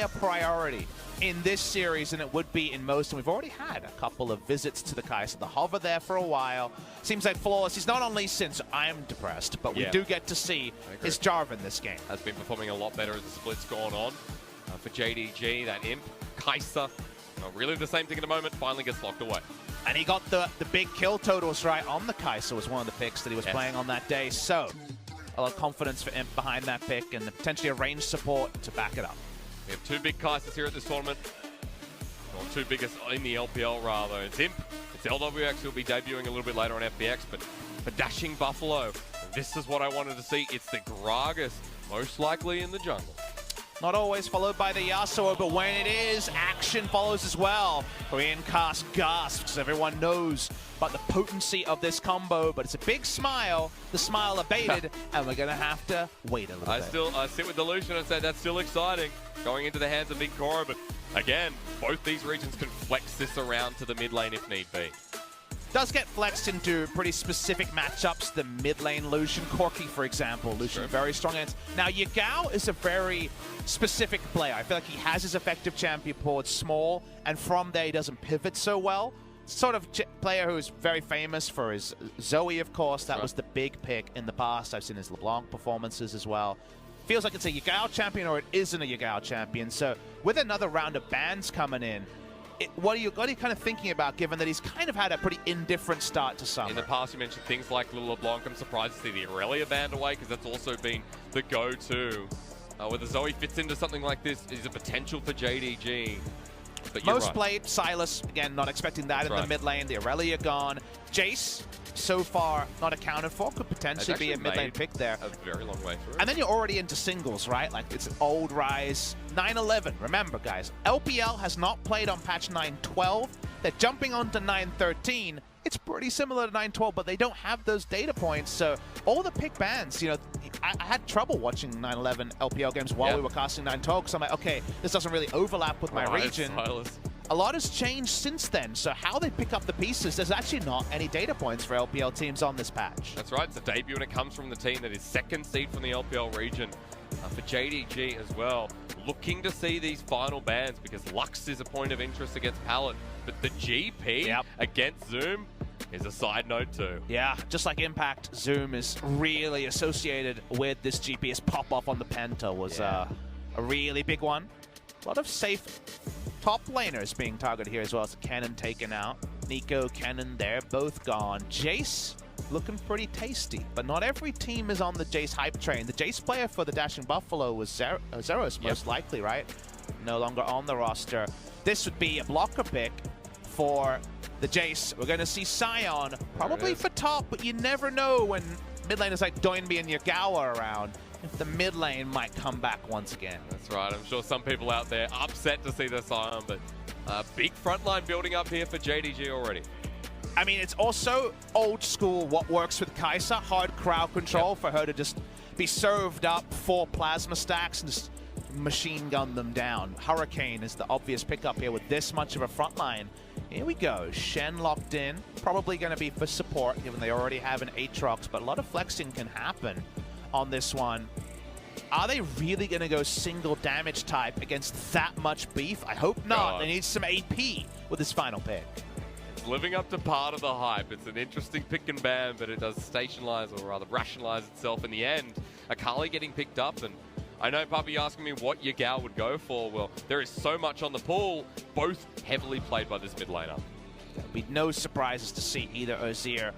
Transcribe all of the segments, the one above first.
a priority in this series than it would be in most, and we've already had a couple of visits to the Kai'Sa. The hover there for a while. Seems like Flawless. He's not on Lee Sin, so I am depressed, but we do get to see his Jarvan this game. Has been performing a lot better as the split's gone on. For JDG, that Imp, Kai'Sa, really the same thing at the moment, finally gets locked away. And he got the big kill totals right on the Kai'Sa, was one of the picks that he was playing on that day. So, a lot of confidence for Imp behind that pick and potentially a ranged support to back it up. We have two big Kai'Sas here at this tournament. Or two biggest in the LPL, rather. It's Imp, it's LWX, who'll be debuting a little bit later on FPX, but for Dashing Buffalo, this is what I wanted to see. It's the Gragas, most likely in the jungle. Not always followed by the Yasuo, but when it is, action follows as well. Korean cast gasps. Everyone knows about the potency of this combo, but it's a big smile. The smile abated, and we're going to have to wait a little bit. I sit with Delusion and say that's still exciting, going into the hands of Big Cora, but again, both these regions can flex this around to the mid lane if need be. Does get flexed into pretty specific matchups. The mid lane Lucian, Corki, for example. Lucian very strong against. Now, Yagao is a very specific player. I feel like he has his effective champion board small, and from there he doesn't pivot so well. Sort of player who's very famous for his Zoe, of course. That was the big pick in the past. I've seen his LeBlanc performances as well. Feels like it's a Yagao champion or it isn't a Yagao champion. So with another round of bans coming in, what are you kind of thinking about, given that he's kind of had a pretty indifferent start to summer? In the past, you mentioned things like Little LeBlanc. I'm surprised to see the Aurelia banned away, because that's also been the go-to. Whether Zoe fits into something like this is a potential for JDG. But Most played, Silas, again, not expecting that in the mid lane. The Aurelia gone. Jace, so far not accounted for, could potentially be a mid lane pick there. A very long way through. And then you're already into singles, right? Like, it's an old Rise. 9-11, remember, guys, LPL has not played on patch 9.12. They're jumping onto 9.13. It's pretty similar to 9.12, but they don't have those data points. So all the pick bans, you know, I had trouble watching 9-11 LPL games while we were casting 9.12, because I'm like, okay, this doesn't really overlap with my region. Silas. A lot has changed since then, so how they pick up the pieces, there's actually not any data points for LPL teams on this patch. That's right, it's a debut and it comes from the team that is second seed from the LPL region. For JDG as well, looking to see these final bans, because Lux is a point of interest against Pallet, but the GP against Zoom is a side note too. Yeah, just like Impact, Zoom is really associated with this GP. His pop-off on the Penta was a really big one. A lot of safe top laners being targeted here as well. As Cannon taken out. Nico, Cannon there, both gone. Jace looking pretty tasty, but not every team is on the Jace hype train. The Jace player for the Dashing Buffalo was Zeros, most likely, right? No longer on the roster. This would be a blocker pick for the Jace. We're going to see Sion, probably for top, but you never know when mid laners like Doinby and Yagao are around, if the mid lane might come back once again. That's right. I'm sure some people out there upset to see the Sion, but big front line building up here for JDG already. I mean, it's also old school what works with Kai'Sa, hard crowd control for her to just be served up 4 plasma stacks and just machine gun them down. Hurricane is the obvious pickup here with this much of a front line. Here we go, Shen locked in, probably going to be for support given they already have an Aatrox, but a lot of flexing can happen on this one. Are they really going to go single damage type against that much beef? I hope not. They need some AP with this final pick. Living up to part of the hype. It's an interesting pick and ban, but it does stationalize, or rather rationalize itself in the end. Akali getting picked up, and I know Puppy asking me what Yagao would go for. Well, there is so much on the pool, both heavily played by this mid laner. There'll be no surprises to see either Azir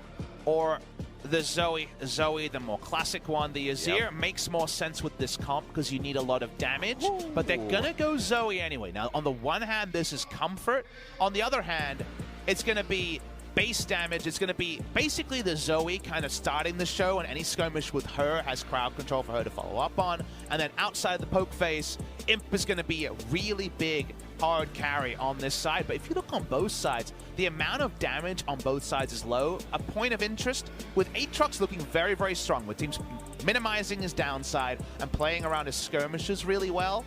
or the Zoe. Zoe, the more classic one. The Azir makes more sense with this comp because you need a lot of damage, but they're gonna go Zoe anyway. Now, on the one hand, this is comfort. On the other hand, it's going to be base damage. It's going to be basically the Zoe kind of starting the show, and any skirmish with her has crowd control for her to follow up on. And then outside the poke phase, Imp is going to be a really big, hard carry on this side. But if you look on both sides, the amount of damage on both sides is low. A point of interest, with Aatrox looking very, very strong, with teams minimizing his downside and playing around his skirmishes really well.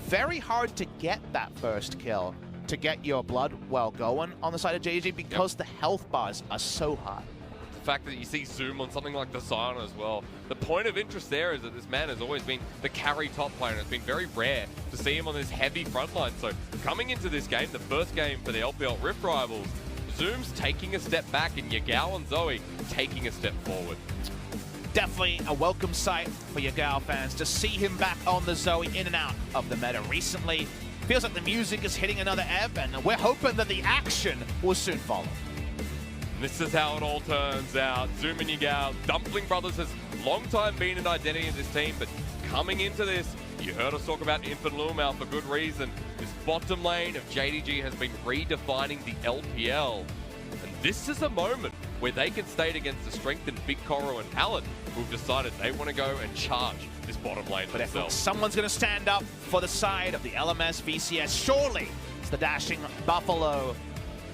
Very hard to get that first kill, to get your blood well going on the side of JJ, because the health bars are so high. fact that you see Zoom on something like the Sion as well. The point of interest there is that this man has always been the carry top player, and it's been very rare to see him on this heavy front line. So coming into this game, the first game for the LPL Rift Rivals, Zoom's taking a step back and Yagao and Zoe taking a step forward. Definitely a welcome sight for Yagao fans to see him back on the Zoe, in and out of the meta recently. Feels like the music is hitting another ebb, and we're hoping that the action will soon follow. This is how it all turns out. Zoom and Yagao, Dumpling Brothers has long time been an identity of this team, but coming into this, you heard us talk about Infant Lumao for good reason. This bottom lane of JDG has been redefining the LPL. And this is a moment where they can state against the strengthened Big Koro and Alan, who've decided they want to go and charge this bottom lane for themselves. Someone's going to stand up for the side of the LMS VCS. Surely it's the Dashing Buffalo.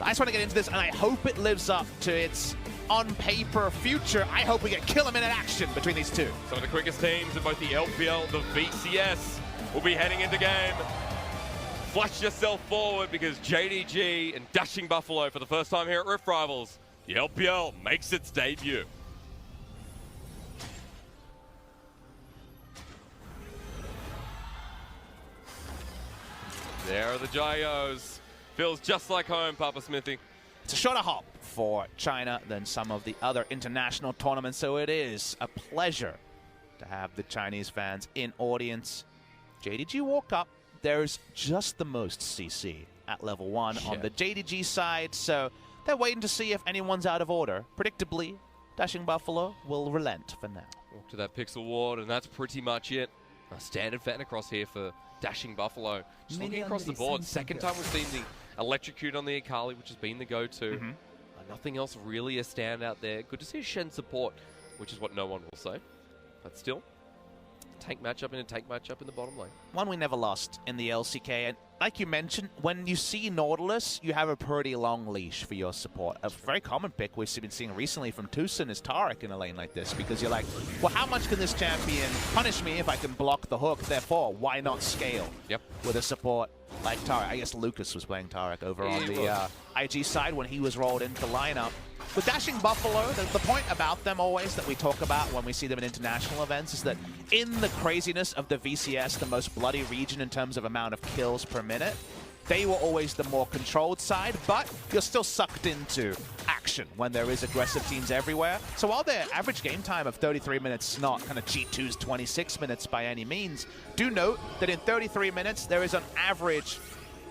I just want to get into this, and I hope it lives up to its on-paper future. I hope we get kill-a-minute action between these two. Some of the quickest teams in both the LPL, the VCS, will be heading into game. Flash yourself forward because JDG and Dashing Buffalo, for the first time here at Rift Rivals, the LPL makes its debut. There are the Gyos. Feels just like home, Papa Smithy. It's a shorter hop for China than some of the other international tournaments, so it is a pleasure to have the Chinese fans in audience. JDG walk up. There's just the most CC at level 1 on the JDG side, so they're waiting to see if anyone's out of order. Predictably, Dashing Buffalo will relent for now. Walk to that pixel ward, and that's pretty much it. A standard Fenn across here for Dashing Buffalo. Just looking across the board, second time we've seen the Electrocute on the Akali, which has been the go-to. Nothing else really a standout there. Good to see a Shen support, which is what no one will say. But still, tank matchup in a tank matchup in the bottom lane. One we never lost in the LCK, and like you mentioned, when you see Nautilus, you have a pretty long leash for your support. A very common pick we've been seeing recently from Tucson is Taric in a lane like this, because you're like, well, how much can this champion punish me if I can block the hook? Therefore, why not scale with a support like Taric? I guess Lucas was playing Taric over on the IG side when he was rolled into lineup. With Dashing Buffalo, the point about them always that we talk about when we see them in international events is that in the craziness of the VCS, the most bloody region in terms of amount of kills per minute, they were always the more controlled side, but you're still sucked into action when there is aggressive teams everywhere. So while their average game time of 33 minutes is not kind of G2's 26 minutes by any means, do note that in 33 minutes, there is an average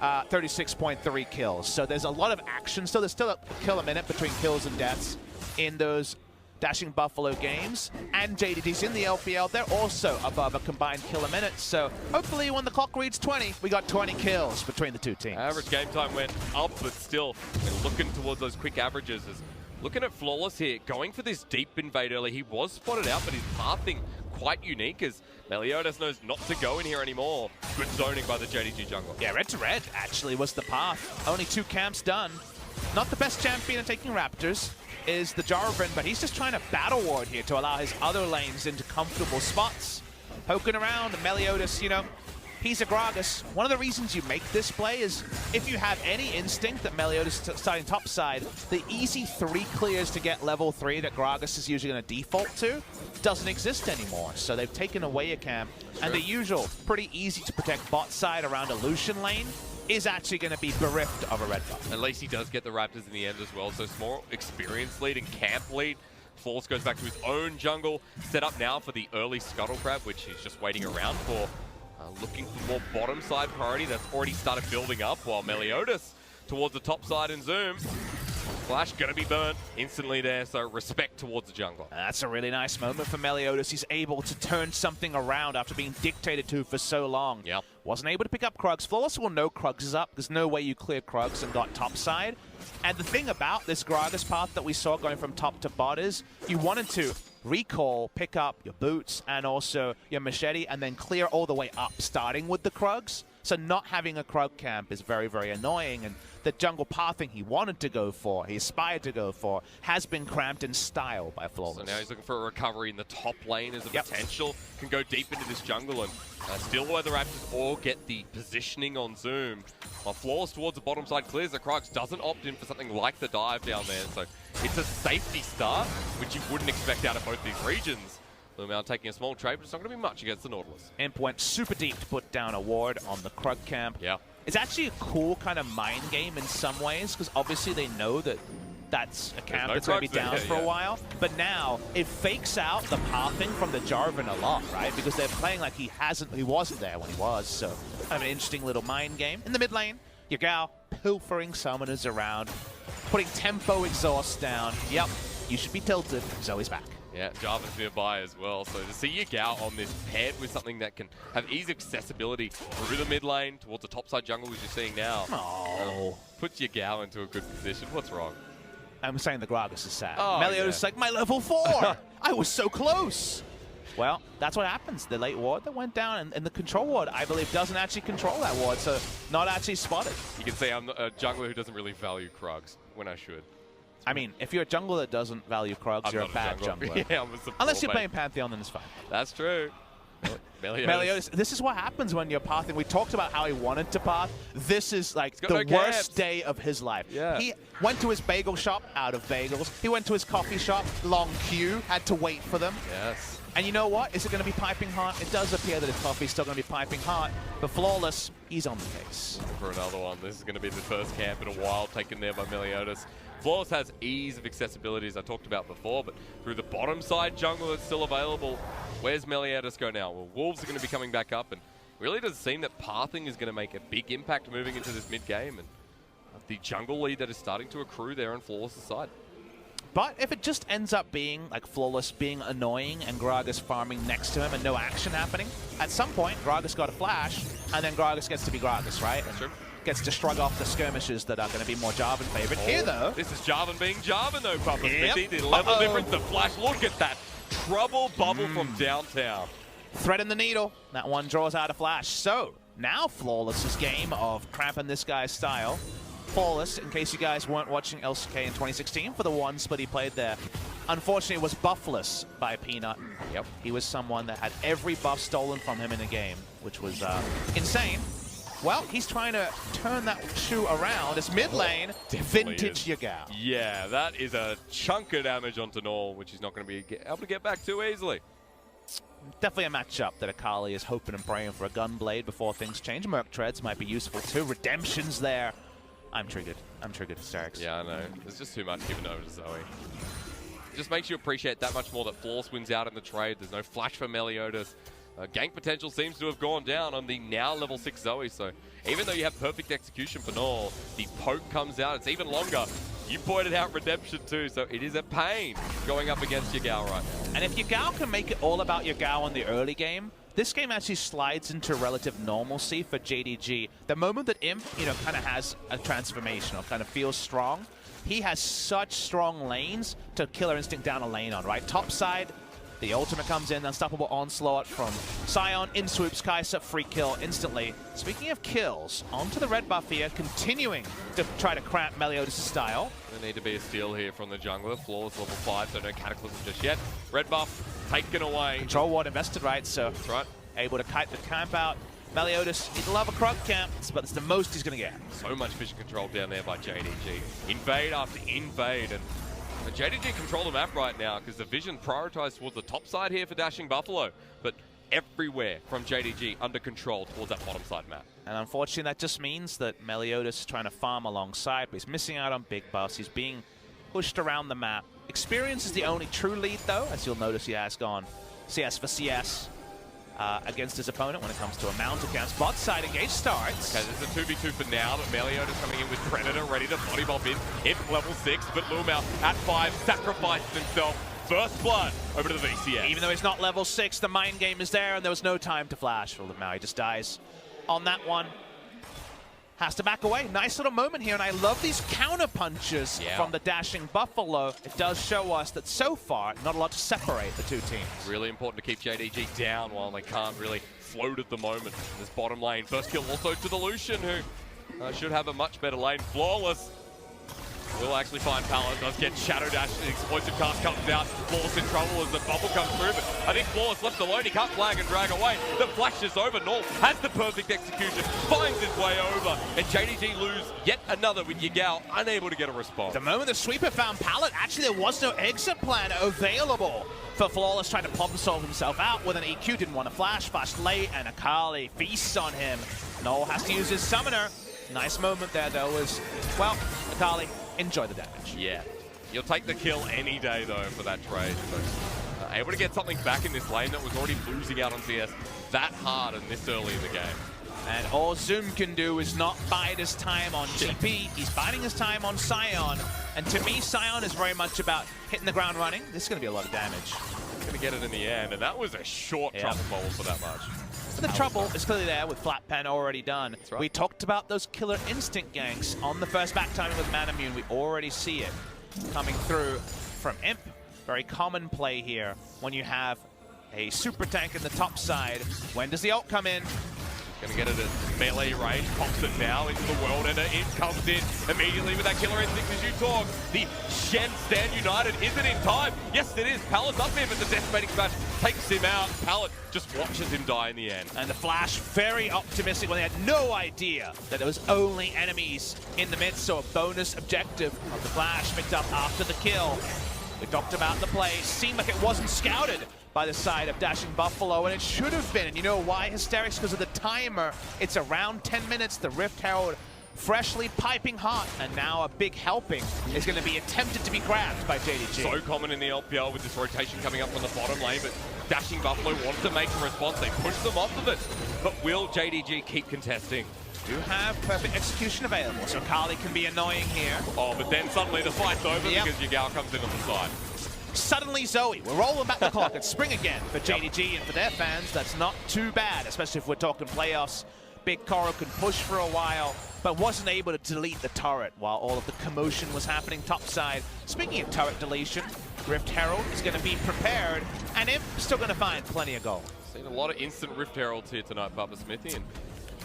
36.3 kills. So there's a lot of action. So there's still a kill a minute between kills and deaths in those Dashing Buffalo games. And JDG's in the LPL, they're also above a combined kill a minute. So hopefully when the clock reads 20, we got 20 kills between the two teams. Average game time went up, but still looking towards those quick averages. Looking at Flawless here, going for this deep invade early. He was spotted out, but his pathing quite unique as Meliodas knows not to go in here anymore. Good zoning by the JDG jungle. Yeah, red to red actually was the path. Only 2 camps done. Not the best champion at taking Raptors is the Jarvan, but he's just trying to battle ward here to allow his other lanes into comfortable spots. Poking around, Meliodas, you know, he's a Gragas. One of the reasons you make this play is if you have any instinct that Meliodas is starting top side, the easy 3 clears to get level 3 that Gragas is usually going to default to doesn't exist anymore. So they've taken away a camp, and the usual pretty easy to protect bot side around a Lucian lane is actually going to be bereft of a red buff. At least he does get the Raptors in the end as well, so small experience lead and camp lead. Falls goes back to his own jungle, set up now for the early Scuttle Crab, which he's just waiting around for. Looking for more bottom side priority that's already started building up, while Meliodas towards the top side and Zoom. Flash gonna be burnt instantly there, so respect towards the jungler. That's a really nice moment for Meliodas. He's able to turn something around after being dictated to for so long. Yep. Wasn't able to pick up Krugs. Flawless will know Krugs is up. There's no way you clear Krugs and got top side. And the thing about this Gragas path that we saw going from top to bot is you wanted to recall, pick up your boots and also your machete, and then clear all the way up, starting with the Krugs. So not having a Krug camp is very, very annoying, and the jungle pathing he wanted to go for, he aspired to go for, has been cramped in style by Flawless. So now he's looking for a recovery in the top lane as a potential. Can go deep into this jungle, and still where the Raptors all get the positioning on Zoom. While Flawless towards the bottom side clears, the Krugs doesn't opt in for something like the dive down there. So it's a safety start, which you wouldn't expect out of both these regions. Lumao taking a small trade, but it's not going to be much against the Nautilus. Imp went super deep to put down a ward on the Krug camp. Yeah. It's actually a cool kind of mind game in some ways, because obviously they know that that's a camp that's going to be down for a while. But now it fakes out the pathing from the Jarvan a lot, right? Because they're playing like he wasn't there when he was. So kind of an interesting little mind game. In the mid lane, Yagao pilfering summoners around, putting tempo exhaust down. Yep, you should be tilted. Zoe's back. Yeah, Jarvan's nearby as well. So to see Yagao on this paired with something that can have easy accessibility through the mid lane towards the topside jungle, as you're seeing now. Oh. Puts Yagao into a good position. What's wrong? I'm saying the Gragas is sad. Oh, Meliodas is like, my level 4! I was so close! Well, that's what happens. The late ward that went down, and the control ward, I believe, doesn't actually control that ward, so not actually spotted. You can say I'm a jungler who doesn't really value Krugs when I should. I mean, if you're a jungler that doesn't value Krugs, you're a bad jungler. Yeah, I'm a support, unless you're playing Pantheon, then it's fine. That's true. Meliodas, this is what happens when you're pathing. We talked about how he wanted to path. This is like the worst day of his life. Yeah. He went to his bagel shop, out of bagels. He went to his coffee shop, long queue, had to wait for them. Yes. And you know what? Is it going to be piping hot? It does appear that his coffee's still going to be piping hot. But Flawless, he's on the case. For another one. This is going to be the first camp in a while taken there by Meliodas. Flawless has ease of accessibility, as I talked about before, but through the bottom side jungle that's still available, where's Meliodas go now? Well, Wolves are going to be coming back up, and really does seem that pathing is going to make a big impact moving into this mid-game, and the jungle lead that is starting to accrue there on Flawless' side. But if it just ends up being like Flawless being annoying and Gragas farming next to him and no action happening, at some point Gragas got a flash, and then Gragas gets to be Gragas, right? That's true. Gets to shrug off the skirmishes that are going to be more Jarvan favorite. Here, though. This is Jarvan being Jarvan, though, Papa Yep. Smithy. The level difference, the flash. Look at that trouble bubble from downtown. Thread in the needle. That one draws out a flash. So, now Flawless's game of cramping this guy's style. Flawless, in case you guys weren't watching LCK in 2016, for the one split he played there, unfortunately was buffless by Peanut. Yep. He was someone that had every buff stolen from him in a game, which was insane. Well, he's trying to turn that shoe around. It's mid lane, vintage Yagao. Yeah, that is a chunk of damage onto Null, which he's not going to be able to get back too easily. Definitely a matchup that Akali is hoping and praying for a Gunblade before things change. Merc Treads might be useful too. Redemption's there. I'm triggered. I'm triggered, Hysterics. Yeah, I know. There's just too much given over to Zoe. It just makes you appreciate that much more that Flawless wins out in the trade. There's no flash for Meliodas. Gank potential seems to have gone down on the now level 6 Zoe, so even though you have perfect execution for Null, the poke comes out, it's even longer. You pointed out Redemption too, so it is a pain going up against Yagao right now. And if Yagao can make it all about Yagao in the early game, this game actually slides into relative normalcy for JDG. The moment that Imp, kind of has a transformation or kind of feels strong, he has such strong lanes to Killer Instinct down a lane on, right? Top side, the ultimate comes in, unstoppable onslaught from Sion, in swoops Kai'Sa, free kill instantly. Speaking of kills, onto the red buff here, continuing to try to cramp Meliodas' style. There need to be a steal here from the jungler. Flawless level 5, so no Cataclysm just yet. Red buff taken away. Control ward invested, right? So that's right. Able to kite the camp out. Meliodas, he'd love a Krug camp, but it's the most he's going to get. So much vision control down there by JDG. Invade after invade, and JDG control the map right now because the vision prioritized towards the top side here for Dashing Buffalo, but everywhere from JDG under control towards that bottom side map. And unfortunately, that just means that Meliodas is trying to farm alongside, but he's missing out on big buffs. He's being pushed around the map. Experience is the only true lead, though, as you'll notice he has gone CS for CS against his opponent when it comes to a mount account. Bot side engage starts. Okay, this is a 2v2 for now, but Meliodas coming in with Predator ready to body bomb in. Imp level 6, but Lumao at 5 sacrifices himself. First blood over to the VCS. Even though he's not level 6, the mind game is there, and there was no time to flash for Lumao. He just dies on that one. has to back away. Nice little moment here, and I love these counter punches from the dashing Buffalo. It does show us that so far, not a lot to separate the two teams. Really important to keep JDG down while they can't really float at the moment in this bottom lane. First kill also to the Lucian, who should have a much better lane. Flawless will actually find Pallet, does get Shadow Dash, the explosive cast comes out, Flawless in trouble as the bubble comes through, but I think Flawless left alone, he can't flag and drag away. The flash is over, Null has the perfect execution, finds his way over, and JDG lose yet another with Yagao, unable to get a response. The moment the sweeper found Pallet, actually there was no exit plan available for Flawless, trying to problem solve himself out with an EQ, didn't want to flash late, and Akali feasts on him. Null has to use his summoner. Nice moment there though, as, well, Akali, enjoy the damage. Yeah, you'll take the kill any day though for that trade. But able to get something back in this lane that was already losing out on CS that hard and this early in the game. And all Zoom can do is not bide his time on GP. He's biding his time on Sion. And to me, Sion is very much about hitting the ground running. This is going to be a lot of damage. Going to get it in the end, and that was a short trouble ball for that much. But the trouble is clearly there with Flat Pen already done. Right. We talked about those killer instinct ganks on the first back timing with Manamune. We already see it coming through from Imp. Very common play here when you have a super tank in the top side. When does the ult come in? Gonna get it at melee range, pops it now into the world, and it comes in immediately with that killer instinct as you talk. The Shen stand united, is it in time? Yes, it is. Pallet's up here, but the decimating smash takes him out. Pallet just watches him die in the end. And the Flash, very optimistic when they had no idea that there was only enemies in the midst, so a bonus objective of the Flash picked up after the kill. We talked about the play, seemed like it wasn't scouted by the side of Dashing Buffalo, and it should have been. And you know why, Hysterics? Because of the timer. It's around 10 minutes. The Rift Herald freshly piping hot, and now a big helping is going to be attempted to be grabbed by JDG. So common in the LPL with this rotation coming up from the bottom lane, but Dashing Buffalo wants to make a response. They push them off of it. But will JDG keep contesting? Do have perfect execution available, so Kali can be annoying here. Oh, but then suddenly the fight's over because Yagao comes in on the side. Suddenly Zoe, we're rolling back the clock. It's spring again for JDG, and for their fans, that's not too bad, especially if we're talking playoffs. Big Koro could push for a while, but wasn't able to delete the turret while all of the commotion was happening topside. Speaking of turret deletion, Rift Herald is going to be prepared, and Imp still going to find plenty of gold. Seen a lot of instant Rift Heralds here tonight, Papa Smithy, and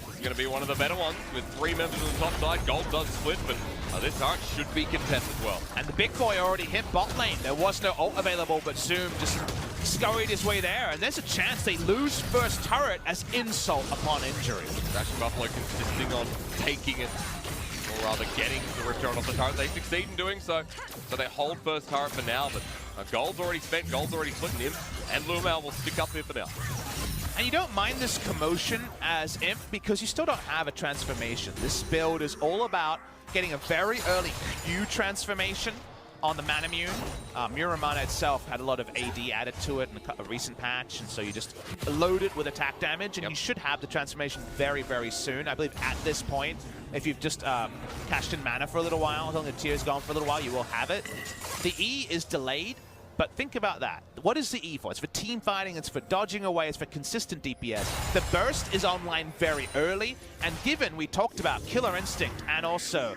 it's going to be one of the better ones with 3 members on the top side. Gold does split, but this turret should be contested well. And the big boy already hit bot lane. There was no ult available, but Zoom just scurried his way there, and there's a chance they lose first turret as insult upon injury. Dashing Buffalo consisting on taking it, or rather getting the Rift Herald off the turret. They succeed in doing so, so they hold first turret for now, but gold's already spent, gold's already split in him, and Lumao will stick up here for now. And you don't mind this commotion as Imp because you still don't have a transformation. This build is all about getting a very early Q transformation on the Manamune. Muramana itself had a lot of AD added to it in a recent patch, and so you just load it with attack damage, and you should have the transformation very, very soon. I believe at this point, if you've just cashed in mana for a little while, until the tier's gone for a little while, you will have it. The E is delayed, but think about that. What is the E for? It's for team fighting, it's for dodging away, it's for consistent DPS. The burst is online very early, and given we talked about Killer Instinct and also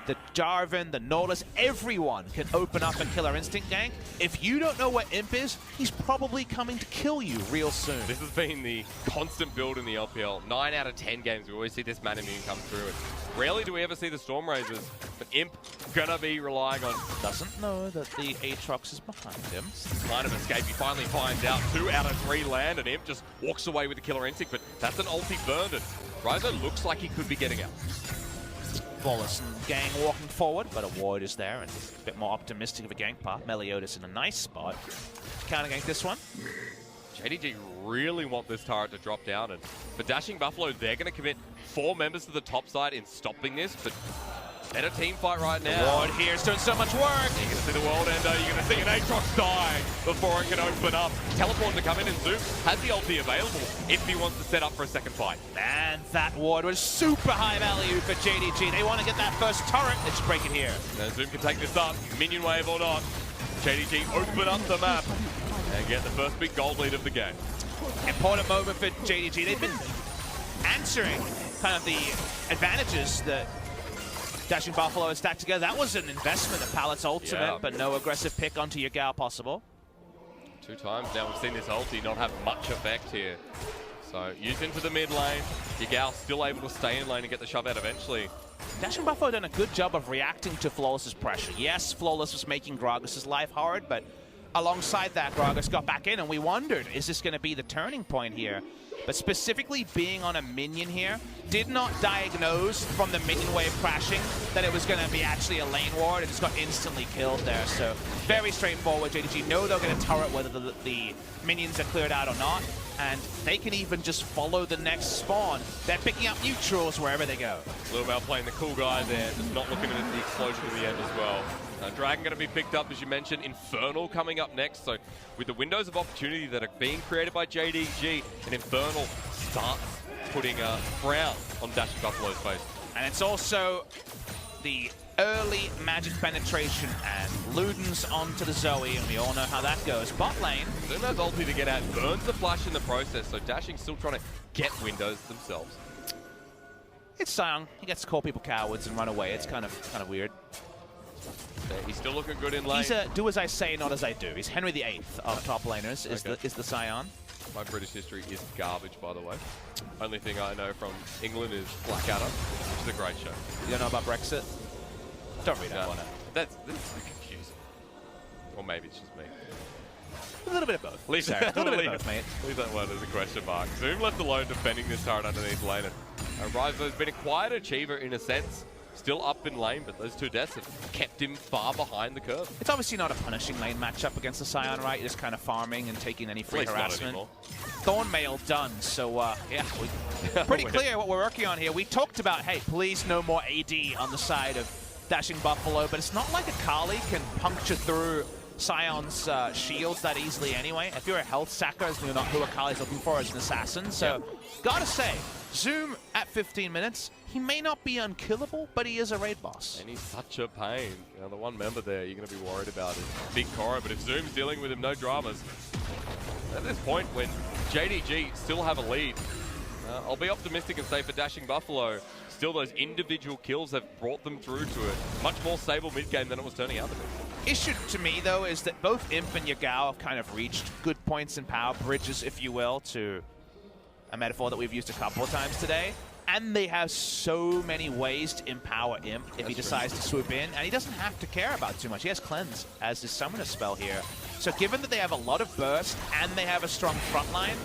the Jarvan, the Nautilus, everyone can open up a Killer Instinct gank. If you don't know where Imp is, he's probably coming to kill you real soon. This has been the constant build in the LPL. 9 out of 10 games, we always see this Manamune come through. And rarely do we ever see the Stormrazers, but Imp gonna be relying on... Doesn't know that the Aatrox is behind him. Line of escape, he finally finds out 2 out of 3 land, and Imp just walks away with the Killer Instinct, but that's an ulti burned, and Ryzo looks like he could be getting out. Flawless and gang walking forward, but a ward is there, and a bit more optimistic of a gank path. Meliodas in a nice spot. Counter gank this one. JDG really want this turret to drop down, and for Dashing Buffalo, they're going to commit 4 members to the top side in stopping this, but better team fight right now. The ward here is doing so much work. You're going to see the world ender, you're going to see an Aatrox die before it can open up. Teleport to come in, and Zoom has the ulti available if he wants to set up for a second fight. And that ward was super high value for JDG. They want to get that first turret. They just break it here. Now Zoom can take this up, minion wave or not. JDG open up the map and get the first big gold lead of the game. Important moment for JDG. They've been answering kind of the advantages that Dashing Buffalo has stacked together. That was an investment of Pallet's ultimate, but no aggressive pick onto Yagao possible. 2 times now we've seen this ulti not have much effect here. So used into the mid lane. Yagao still able to stay in lane and get the shove out eventually. Dashing Buffalo done a good job of reacting to Flawless's pressure. Yes, Flawless was making Gragas' life hard, but alongside that, Gragas got back in, and we wondered, is this going to be the turning point here? But specifically being on a minion here, did not diagnose from the minion wave crashing that it was going to be actually a lane ward. It just got instantly killed there. So very straightforward. JDG know they're going to turret whether the minions are cleared out or not. And they can even just follow the next spawn. They're picking up neutrals wherever they go. Little Bell playing the cool guy there, just not looking at the explosion in the end as well. Dragon going to be picked up, as you mentioned. Infernal coming up next. So with the windows of opportunity that are being created by JDG, and Infernal starts putting a frown on Dashing Buffalo's face. And it's also the early magic penetration, and Luden's onto the Zoe, and we all know how that goes. Bot lane. Soon has ulti to get out, burns the flash in the process, so Dashing still trying to get windows themselves. It's Sion. He gets to call people cowards and run away. It's kind of weird. He's still looking good in lane. He's a do as I say, not as I do. He's Henry VIII of top laners, is the Sion. My British history is garbage, by the way. Only thing I know from England is Blackadder, which is a great show. You don't know about Brexit? Don't read up on it. That's confusing. Or maybe it's just me. A little bit of both. Leave a little bit of both, mate. Leave that one as a question mark. Zoom left alone defending this turret underneath lane. Rival has been a quiet achiever in a sense. Still up in lane, but those 2 deaths have kept him far behind the curve. It's obviously not a punishing lane matchup against the Sion, right? You're just kind of farming and taking any free harassment. Thornmail done, so yeah, pretty clear what we're working on here. We talked about, hey, please no more AD on the side of Dashing Buffalo, but it's not like Akali can puncture through Sion's shields that easily anyway. If you're a health sacker, you're not who Akali's looking for as an assassin, so gotta say, Zoom at 15 minutes, he may not be unkillable, but he is a raid boss. And he's such a pain. You know, the one member there you're going to be worried about is Big Cora, but if Zoom's dealing with him, no dramas. At this point, when JDG still have a lead, I'll be optimistic and say for Dashing Buffalo, still those individual kills have brought them through to a much more stable mid-game than it was turning out to be. Issue to me, though, is that both Imp and Yagao have kind of reached good points in power, bridges, if you will, to a metaphor that we've used a couple of times today. And they have so many ways to empower Imp if he decides to swoop in, and he doesn't have to care about too much. He has Cleanse as his summoner spell here. So given that they have a lot of burst and they have a strong front line,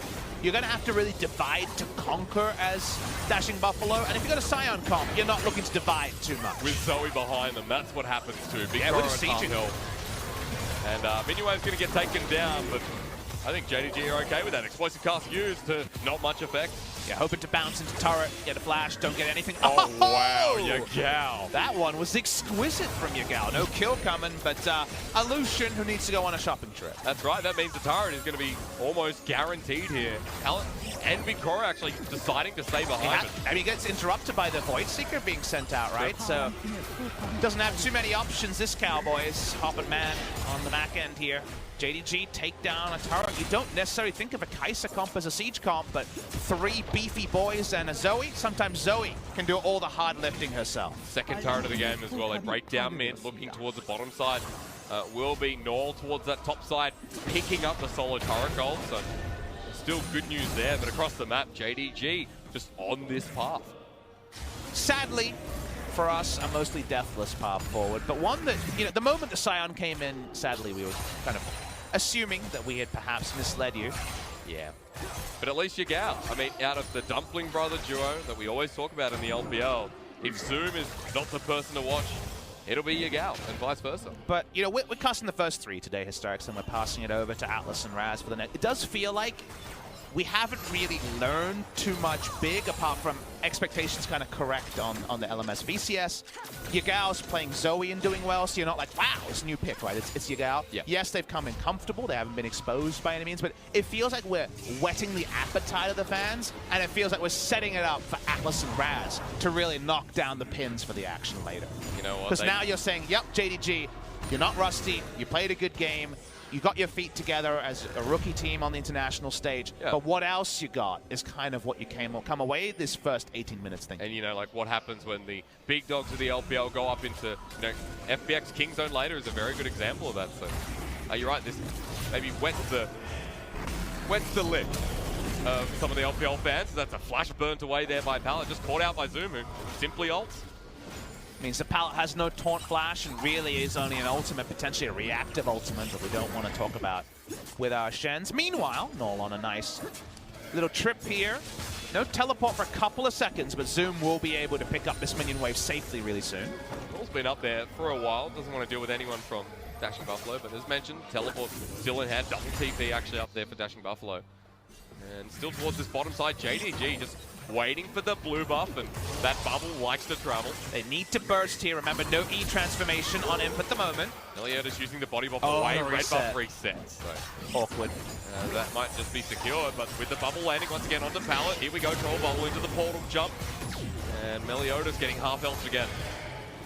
you're going to have to really divide to conquer as Dashing Buffalo. And if you've got a Sion comp, you're not looking to divide too much. With Zoe behind them, that's what happens to Big Cora and Palm Hill. And Minua's going to get taken down, but I think JDG are okay with that. Explosive cast used to not much effect. Yeah, hoping to bounce into turret, get a flash, don't get anything. Oh, wow, Yagao. That one was exquisite from Yagao. No kill coming, but a Lucian who needs to go on a shopping trip. That's right, that means the turret is going to be almost guaranteed here. And Big Cora actually deciding to stay behind it. And he gets interrupted by the Void Seeker being sent out, right? So doesn't have too many options, this Cowboys. Hopping man on the back end here. JDG take down a turret. You don't necessarily think of a Kai'Sa comp as a siege comp, but 3 beefy boys and a Zoe. Sometimes Zoe can do all the hard lifting herself. Second turret of the game as well. They break down mid, looking towards the bottom side. Will be Noel towards that top side, picking up the solo turret gold. So still good news there, but across the map, JDG just on this path. Sadly, for us, a mostly deathless path forward, but one that, you know, the moment the Sion came in, sadly, we were kind of assuming that we had perhaps misled you. Yeah. But at least Yagao, I mean, out of the Dumpling Brother duo that we always talk about in the LPL, if Zoom is not the person to watch, it'll be Yagao, and vice versa. But, you know, we're casting the first 3 today, Historics, and we're passing it over to Atlas and Raz for the net. It does feel like we haven't really learned too much big, apart from expectations kind of correct on the LMS VCS. Yagao's playing Zoe and doing well, so you're not like, wow, it's a new pick, right? It's Yagao. Yeah. Yes, they've come in comfortable. They haven't been exposed by any means, but it feels like we're whetting the appetite of the fans, and it feels like we're setting it up for Atlas and Raz to really knock down the pins for the action later. You know what? Because now you're saying, yep, JDG, you're not rusty. You played a good game. you got your feet together as a rookie team on the international stage, but what else you got is kind of what you come away this first 18 minutes thinking. And, you know, like what happens when the big dogs of the LPL go up into, you know, FBX King Zone later is a very good example of that. So, you're right, this maybe wets the lip of some of the LPL fans. That's a flash burnt away there by Pallet, just caught out by Zumu, simply ults. Means the Pallet has no taunt flash and really is only an ultimate, potentially a reactive ultimate that we don't want to talk about with our Shens. Meanwhile, Null on a nice little trip here. No teleport for a couple of seconds, but Zoom will be able to pick up this minion wave safely really soon. Null's been up there for a while, doesn't want to deal with anyone from Dashing Buffalo, but as mentioned, teleport still in hand, double TP actually up there for Dashing Buffalo. And still towards this bottom side, JDG just waiting for the blue buff, and that bubble likes to travel. They need to burst here. Remember, no E transformation on imp at the moment. Meliodas using the body buff away, red buff resets. So awkward. That might just be secured, but with the bubble landing once again onto Pallet, here we go, Troll Bubble into the portal jump. And Meliodas getting half health again.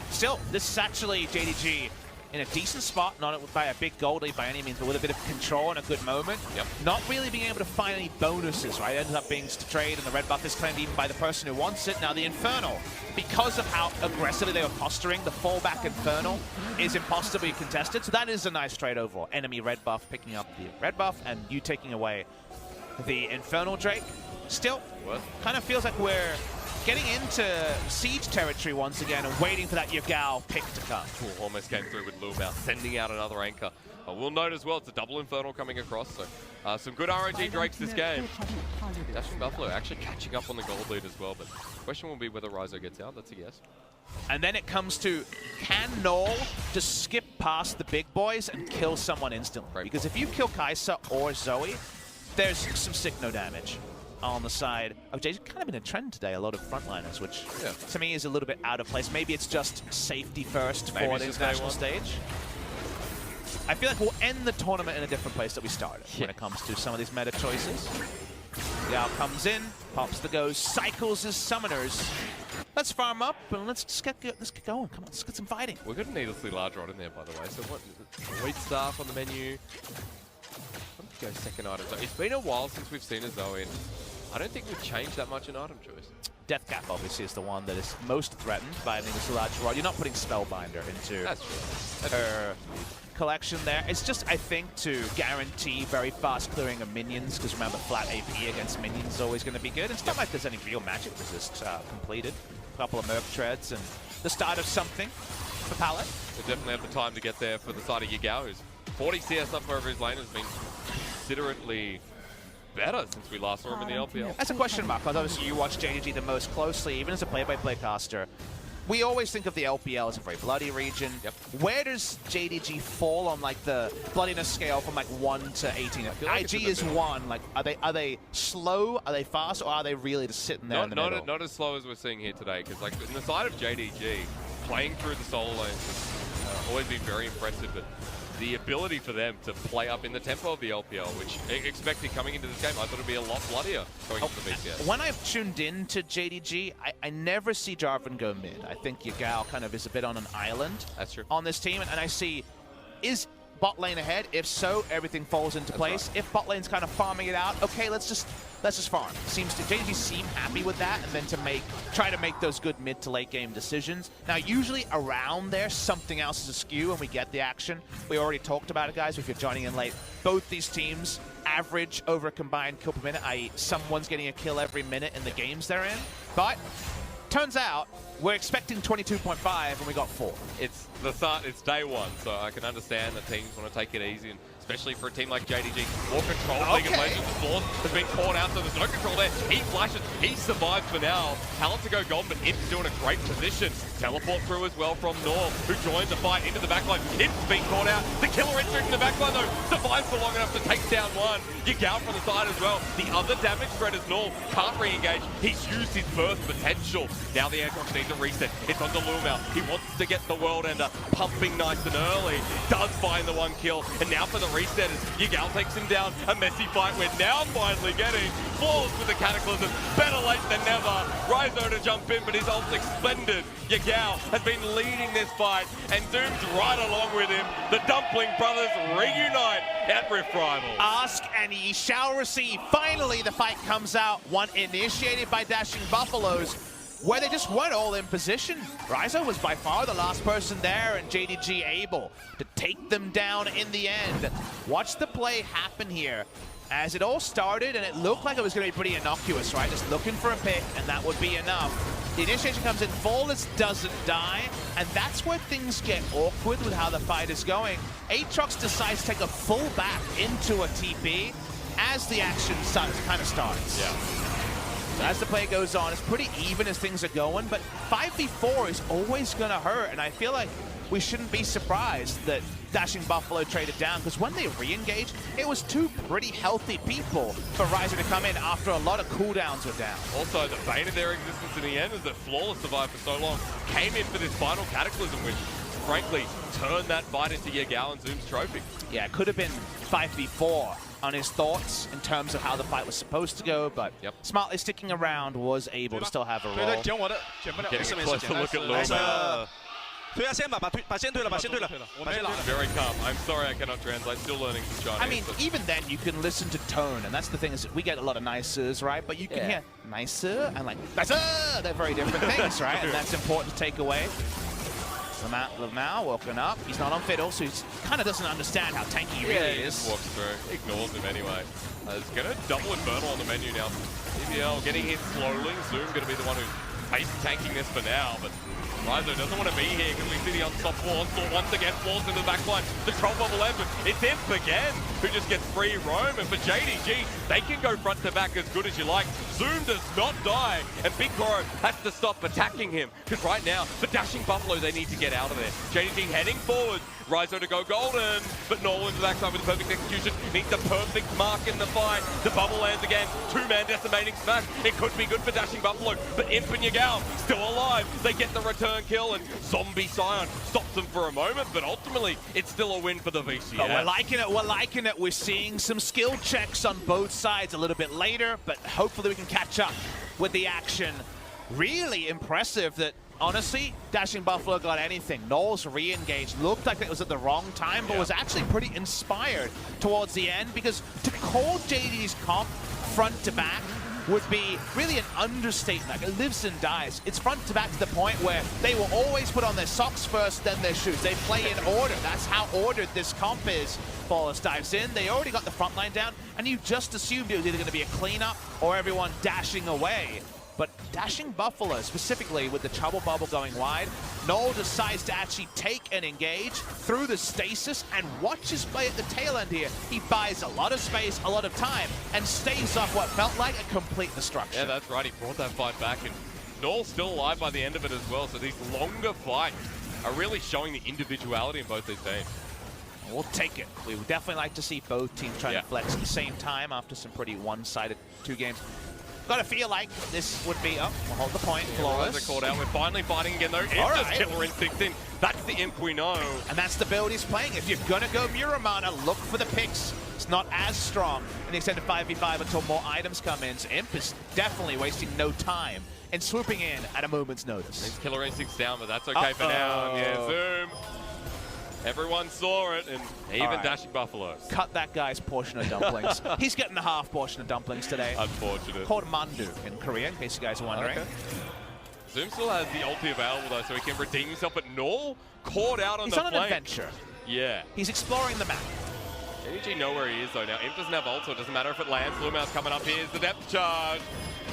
Still, this is actually JDG in a decent spot, not by a big gold lead by any means, but with a bit of control and a good moment. Not really being able to find any bonuses, right? It ends up being strayed, and the red buff is claimed even by the person who wants it. Now the Infernal, because of how aggressively they were posturing, the fallback Infernal is impossibly contested, so that is a nice trade overall. Enemy red buff picking up the red buff, and you taking away the Infernal Drake. Still, kind of feels like we're getting into siege territory once again and waiting for that Yagao pick to come. Ooh, almost came through with Lumao, sending out another anchor. We'll note as well, it's a double Infernal coming across, so some good RNG Drakes this game. Dashing Buffalo actually catching up on the gold lead as well, but the question will be whether Ryzo gets out, that's a yes. And then it comes to, can Null just skip past the big boys and kill someone instantly? Because if you kill Kai'Sa or Zoe, there's some sick no damage on the side of Jay's kind of been a trend today, a lot of frontliners, which to me is a little bit out of place. Maybe it's just safety first for the international stage. I feel like we'll end the tournament in a different place that we started when it comes to some of these meta choices. Yao comes in, pops the goes, cycles his summoners. Let's farm up and let's get going. Come on, let's get some fighting. We're going to needlessly large rod in there, by the way. So what? Wheat staff on the menu. Go second item. So it's been a while since we've seen a Zoe, and I don't think we've changed that much in item choice. Deathcap obviously is the one that is most threatened by this large rod. You're not putting Spellbinder into her collection there. It's just, I think, to guarantee very fast clearing of minions, because remember, flat AP against minions is always going to be good. It's not like there's any real magic resist completed. A couple of Merc Treads and the start of something for Pallet. We definitely have the time to get there for the side of Yagao, who's 40 CS up over his lane, has been considerably better since we last saw him in the LPL. That's a question mark, because obviously you watch JDG the most closely, even as a play-by-play caster. We always think of the LPL as a very bloody region. Where does JDG fall on like the bloodiness scale from like 1 to 18? Like IG is 1. Like, are they slow? Are they fast? Or are they really just sitting there in the middle? Not as slow as we're seeing here today, because like in the side of JDG, playing through the solo lanes has always been very impressive. But the ability for them to play up in the tempo of the LPL, which expected coming into this game, I thought it'd be a lot bloodier going into the BCS. When I've tuned in to JDG, I never see Jarvan go mid. I think Yagao kind of is a bit on an island on this team, and I see, is bot lane ahead? If so, everything falls into place. If bot lane's kind of farming it out, okay, let's just farm. Seems to JDG seem happy with that, and then to try to make those good mid to late game decisions. Now, usually around there, something else is askew, and we get the action. We already talked about it, guys. If you're joining in late, both these teams average over a combined kill per minute, i.e., someone's getting a kill every minute in the games they're in. But turns out we're expecting 22.5, and we got 4. It's day one, so I can understand that teams want to take it easy, and especially for a team like JDG. More control, League of Legends, the Force has been caught out, so there's no control there. He flashes, he survives for now. Talent to go gone, but Imp's still in a great position. Teleport through as well from Norm, who joins the fight into the backline. Imp's been caught out. The killer entering the backline, though, survives for long enough to take down one. Yagao from the side as well. The other damage threat is Norm. Can't re-engage. He's used his first potential. Now the Aircross needs a reset. It's on to Lumao. He wants to get the World Ender pumping nice and early. Does find the one kill. And now for the reset as Yigal takes him down. A messy fight we're now finally getting. Flawless with the Cataclysm. Better late than never. Ryzo to jump in, but his ult's expended. Yigal has been leading this fight, and Zoom's right along with him. The Dumpling brothers reunite at Rift Rivals. Ask and ye shall receive. Finally, the fight comes out. One initiated by Dashing Buffaloes, where they just weren't all in position. Ryzo was by far the last person there, and JDG able to take them down in the end. Watch the play happen here. As it all started, and it looked like it was going to be pretty innocuous, right? Just looking for a pick, and that would be enough. The initiation comes in, Flawless doesn't die, and that's where things get awkward with how the fight is going. Aatrox decides to take a full back into a TP as the action kind of starts. Yeah. So as the play goes on, it's pretty even as things are going, but 5v4 is always going to hurt, and I feel like we shouldn't be surprised that Dashing Buffalo traded down, because when they re-engaged, it was two pretty healthy people for Ryzo to come in after a lot of cooldowns were down. Also, the bane of their existence in the end is that Flawless survived for so long, came in for this final Cataclysm, which frankly turned that fight into Yigal and Zoom's trophy. Yeah, it could have been 5v4 on his thoughts in terms of how the fight was supposed to go, but smartly sticking around was able to still have a role. Getting a closer look at Luma. Very calm. I'm sorry I cannot translate. Still learning some Chinese. I mean, even then you can listen to tone, and that's the thing is we get a lot of nicers, right? But you can hear nicer and like nicer. They're very different things, right? And that's important to take away. Lamau walking up. He's not on Fiddle, so he kind of doesn't understand how tanky he really is. He walks through. Ignores him anyway. He's going to double Infernal on the menu now. EVL getting hit slowly. Zoom going to be the one who's face tanking this for now, but Ryzo doesn't want to be here because we see the unstoppable onslaught once again, falls into the backline. The troll bubble ends, but it's Imp again who just gets free roam. And for JDG, they can go front to back as good as you like. Zoom does not die, and Big Goro has to stop attacking him because right now, the Dashing Buffalo, they need to get out of there. JDG heading forward. Ryzo to go golden, but Nolan's backside with the perfect execution. Needs the perfect mark in the fight. The bubble lands again. Two-man decimating smash. It could be good for Dashing Buffalo, but Imp and Yigal still alive. They get the return kill, and Zombie Scion stops them for a moment, but ultimately, it's still a win for the VCS. But we're liking it. We're liking it. We're seeing some skill checks on both sides a little bit later, but hopefully we can catch up with the action. Really impressive that, honestly, Dashing Buffalo got anything. Knowles re-engaged. Looked like it was at the wrong time, but was actually pretty inspired towards the end, because to call JD's comp front to back would be really an understatement. Like, it lives and dies. It's front to back to the point where they will always put on their socks first, then their shoes. They play in order. That's how ordered this comp is. Flawless dives in. They already got the front line down, and you just assumed it was either going to be a cleanup or everyone dashing away. But Dashing Buffalo, specifically with the trouble bubble going wide, Noel decides to actually take and engage through the stasis and watch his play at the tail end here. He buys a lot of space, a lot of time, and stays off what felt like a complete destruction. Yeah, that's right. He brought that fight back, and Noel's still alive by the end of it as well. So these longer fights are really showing the individuality in both these teams. We'll take it. We would definitely like to see both teams trying to flex at the same time after some pretty one-sided two games. Got to feel like this would be, we'll hold the point, Flawless. Called out. We're finally fighting again, though. If there's Killer Instinct in, that's the Imp we know. And that's the build he's playing. If you're going to go Muramana, look for the picks. It's not as strong in the extended 5v5 until more items come in. So Imp is definitely wasting no time and swooping in at a moment's notice. It's Killer Instinct's down, but that's okay for now. Yeah, Zoom. Everyone saw it, and even Dashing Buffalo. Cut that guy's portion of dumplings. He's getting the half portion of dumplings today. Unfortunate. Called Mandu in Korea, in case you guys are wondering. Okay. Zoom still has the ulti available, though, so he can redeem himself, but Null caught out on the flank. He's on an adventure. Yeah. He's exploring the map. JDG know where he is, though. Now, Imp doesn't have ult, so it doesn't matter if it lands. Lumau's coming up. Here's the depth charge.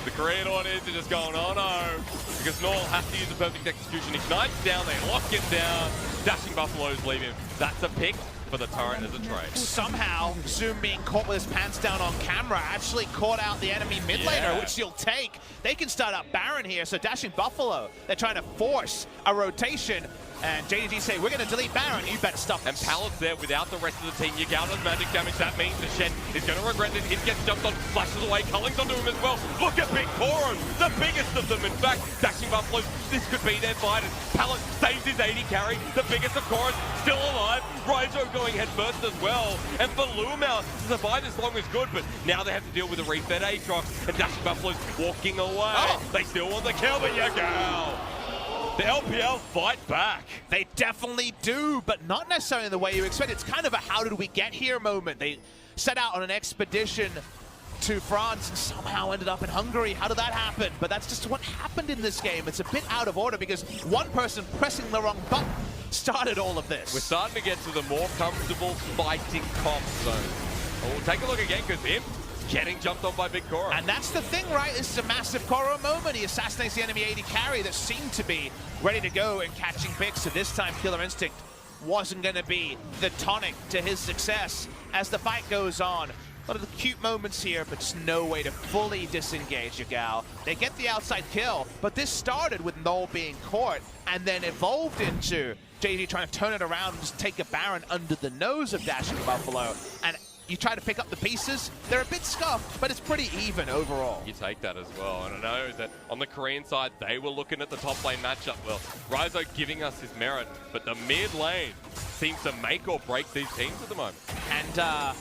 The Korean audience are just going, oh no, because Noel has to use the perfect execution. Ignites down, they lock him down. Dashing Buffaloes leave him. That's a pick for the turret as a trade. Somehow, Zoom being caught with his pants down on camera actually caught out the enemy mid laner, which you'll take. They can start up Baron here, so Dashing Buffalo, they're trying to force a rotation And JDG say, we're going to delete Baron, you better stop And us. Pallet's there without the rest of the team. Yagao does magic damage. That means the Shen is going to regret this. It gets jumped on, flashes away. Culling's onto him as well. Look at Big Koro, the biggest of them. In fact, Dashing Buffalo, this could be their fight. And Pallet saves his 80 carry. The biggest of Koros still alive. Rizo going head first as well. And for Lumau to survive this long is good, but now they have to deal with a refed Aatrox. And Dashing Buffalo's walking away. Oh. They still want the kill, but Yagao. The LPL fight back. They definitely do, but not necessarily in the way you expect. It's kind of a how did we get here moment. They set out on an expedition to France and somehow ended up in Hungary. How did that happen? But that's just what happened in this game. It's a bit out of order because one person pressing the wrong button started all of this. We're starting to get to the more comfortable fighting comp zone. We'll take a look again because him getting jumped on by Big Koro. And that's the thing, right? This is a massive Koro moment. He assassinates the enemy 80 carry that seemed to be ready to go and catching picks. So this time, Killer Instinct wasn't going to be the tonic to his success as the fight goes on. A lot of the cute moments here, but just no way to fully disengage Yagao. They get the outside kill, but this started with Null being caught and then evolved into JD trying to turn it around and just take a Baron under the nose of Dashing Buffalo. And you try to pick up the pieces, they're a bit scuffed, but it's pretty even overall. You take that as well. And I know that on the Korean side, they were looking at the top lane matchup. Well, Rizo giving us his merit, but the mid lane seems to make or break these teams at the moment. And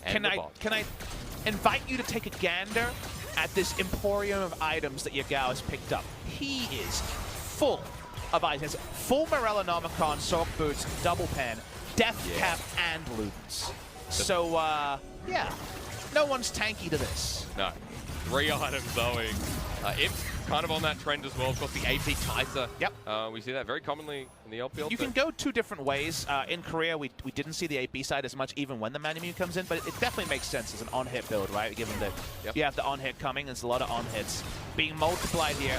can I invite you to take a gander at this emporium of items that Yagao has picked up? He is full of items. Full Morellonomicon, Sork Boots, Double Pen, Death Cap, and Ludens. So, yeah, no one's tanky to this. No. 3 items Zoe. Imp's kind of on that trend as well. Of course, the AP Kaiser. Yep. We see that very commonly in the LPL. You can go 2 different ways. In Korea, we didn't see the AP side as much even when the Manamune comes in, but it definitely makes sense as an on-hit build, right? Given that you have the on-hit coming, there's a lot of on-hits being multiplied here.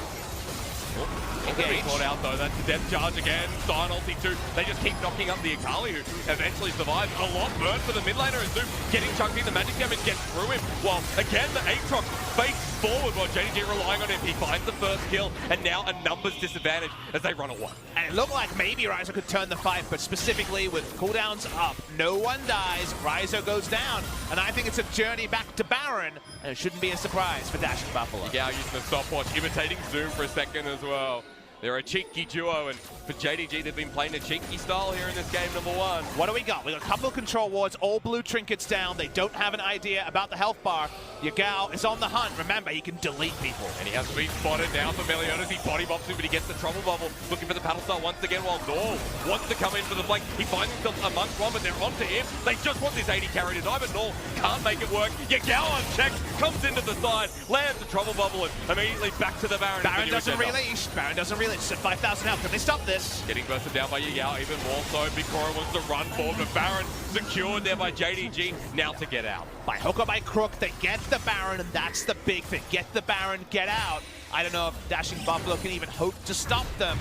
Engage. Caught out though, that's the death charge again. Stein ulti too. They just keep knocking up the Akali who eventually survives. A lot burnt for the mid laner and Zoom getting chunky. The magic damage gets through him. While again the Aatrox face forward while JDG relying on him. He finds the first kill and now a numbers disadvantage as they run away. And it looked like maybe Rizo could turn the fight, but specifically with cooldowns up, no one dies. Rizo goes down, and I think it's a journey back to Baron, and it shouldn't be a surprise for Dashing Buffalo. Yeah, using the stopwatch, imitating Zoom for a second as well. They're a cheeky duo, and for JDG, they've been playing a cheeky style here in this game, number 1. What do we got? We got a couple of control wards, all blue trinkets down. They don't have an idea about the health bar. Yagao is on the hunt. Remember, he can delete people. And he has to be spotted now for Meliodas. He body bops him, but he gets the trouble bubble. Looking for the paddle star once again while Null wants to come in for the flank. He finds himself amongst one, but they're onto him. They just want this 80 carry to die, but Null can't make it work. Yagao unchecked, comes into the side, lands the trouble bubble, and immediately back to the Baron. Baron doesn't release. Baron doesn't release. It's at 5,000 health. Can they stop this? Getting bursted down by Yagao even more so. Big Koro wants to run forward, but Baron secured there by JDG. Now to get out. By hook or by crook, they get the Baron, and that's the big thing. Get the Baron, get out. I don't know if Dashing Buffalo can even hope to stop them.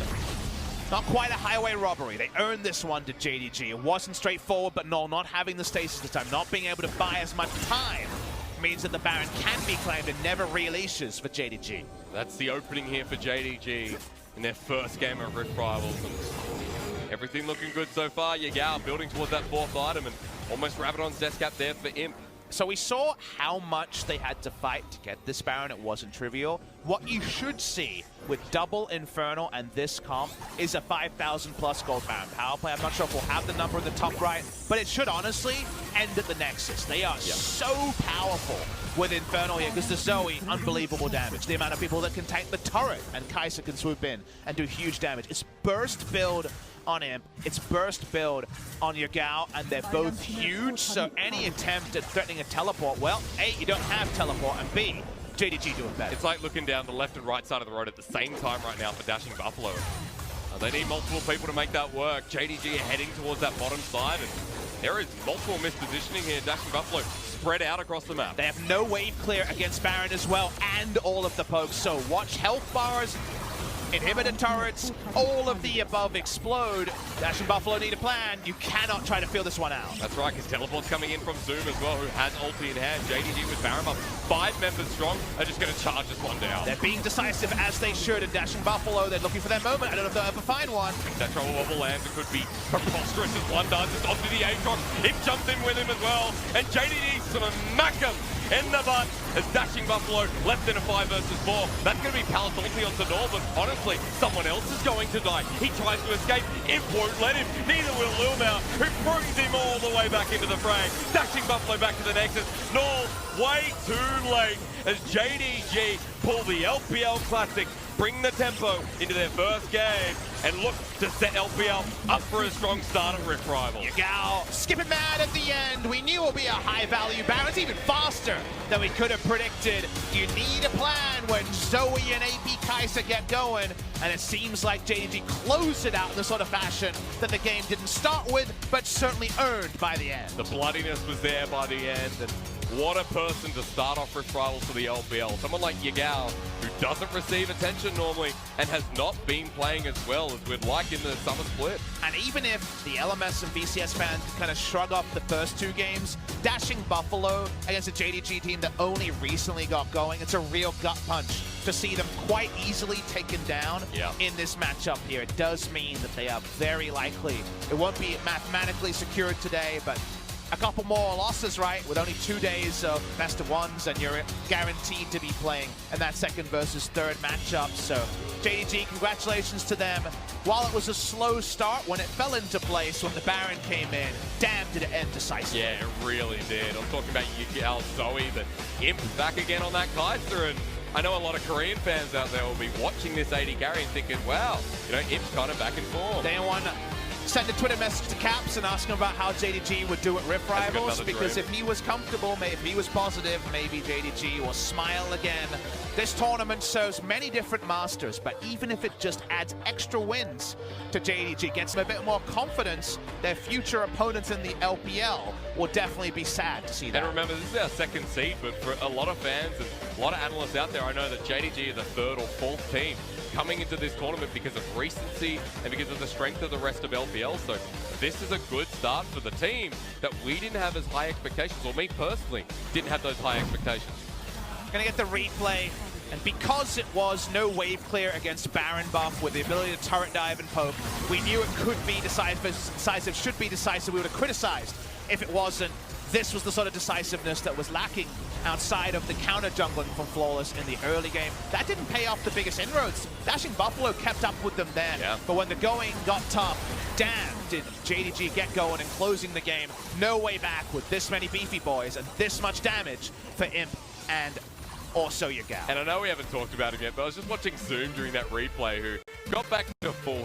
Not quite a highway robbery. They earned this one to JDG. It wasn't straightforward, but no, not having the stasis this time, not being able to buy as much time means that the Baron can be claimed and never releases for JDG. That's the opening here for JDG in their first game of Rift Rivals. Everything looking good so far. Yagao building towards that 4th item and almost Rabadon's death cap there for Imp. So we saw how much they had to fight to get this Baron. It wasn't trivial. What you should see with double Infernal and this comp is a 5,000 plus gold Baron power play. I'm not sure if we'll have the number in the top right, but it should honestly end at the Nexus. They are so powerful with Infernal here because the Zoe, unbelievable damage. The amount of people that can tank the turret, and Kaiser can swoop in and do huge damage. It's burst build on Imp, it's burst build on Yagao, and they're both huge, so any attempt at threatening a teleport, well, A, you don't have teleport, and B, JDG doing better. It's like looking down the left and right side of the road at the same time right now for Dashing Buffalo. They need multiple people to make that work. JDG are heading towards that bottom side, and there is multiple mispositioning here. Dashing Buffalo spread out across the map. They have no wave clear against Baron as well, and all of the pokes, so watch health bars. inhibitor turrets, all of the above explode. Dash and Buffalo need a plan. You cannot try to feel this one out. That's right, because Teleport's coming in from Zoom as well, who has ulti in hand. JDG with Baron up 5 members strong, are just going to charge this one down. They're being decisive as they should, and Dash and Buffalo, they're looking for their moment. I don't know if they'll ever find one. That trouble wobble lands, it could be preposterous as one dances onto the Aatrox. It jumps in with him as well, and JDG's going to smack him in the butt as Dashing Buffalo left in a 5 versus 4. That's going to be Pal's ulti onto Nor, but honestly, someone else is going to die. He tries to escape, it won't let him. Neither will Lilmau, who brings him all the way back into the fray. Dashing Buffalo back to the Nexus. Nor, way too late as JDG pull the LPL Classic, bring the tempo into their first game, and look to set LPL up for a strong start at Rift Rivals. Yagao skipping mad at the end. We knew it would be a high-value balance, even faster than we could have predicted. You need a plan when Zoe and AP Kai'Sa get going, and it seems like JDG closed it out in the sort of fashion that the game didn't start with, but certainly earned by the end. The bloodiness was there by the end, and what a person to start off Rift Rivals for the LPL. Someone like Yagao, who doesn't receive attention normally and has not been playing as well as we'd like in the summer split. And even if the LMS and VCS fans kind of shrug off the first 2 games, Dashing Buffalo against a JDG team that only recently got going, it's a real gut punch to see them quite easily taken down in this matchup here. It does mean that they are very likely, it won't be mathematically secured today, but a couple more losses, right? With only 2 days of best of ones, and you're guaranteed to be playing in that second versus third matchup. So JDG, congratulations to them. While it was a slow start, when it fell into place, when the Baron came in, damn did it end decisively. Yeah, it really did. I'm talking about Yukio Zoe, the imp back again on that Kai'Sa, and I know a lot of Korean fans out there will be watching this AD carry and thinking, wow, you know, imp's kind of back in form. DAMWON send a Twitter message to Caps and ask him about how JDG would do at Rift Rivals, because if he was comfortable, if he was positive, maybe JDG will smile again. This tournament shows many different masters, but even if it just adds extra wins to JDG, gets them a bit more confidence, their future opponents in the LPL will definitely be sad to see that. And remember, this is our second seed, but for a lot of fans and a lot of analysts out there, I know that JDG is the 3rd or 4th team coming into this tournament because of recency and because of the strength of the rest of LPL. So this is a good start for the team that we didn't have as high expectations, or me personally didn't have those high expectations. Gonna get the replay, and because it was no wave clear against Baron buff with the ability to turret dive and poke, we knew it could be decisive, should be decisive. We would have criticized if it wasn't. This was the sort of decisiveness that was lacking outside of the counter jungling from Flawless in the early game. That didn't pay off the biggest inroads. Dashing Buffalo kept up with them then, but when the going got tough, damn did JDG get going and closing the game. No way back with this many beefy boys and this much damage for Imp and also Yagao. And I know we haven't talked about him yet, but I was just watching Zoom during that replay, who got back to full health.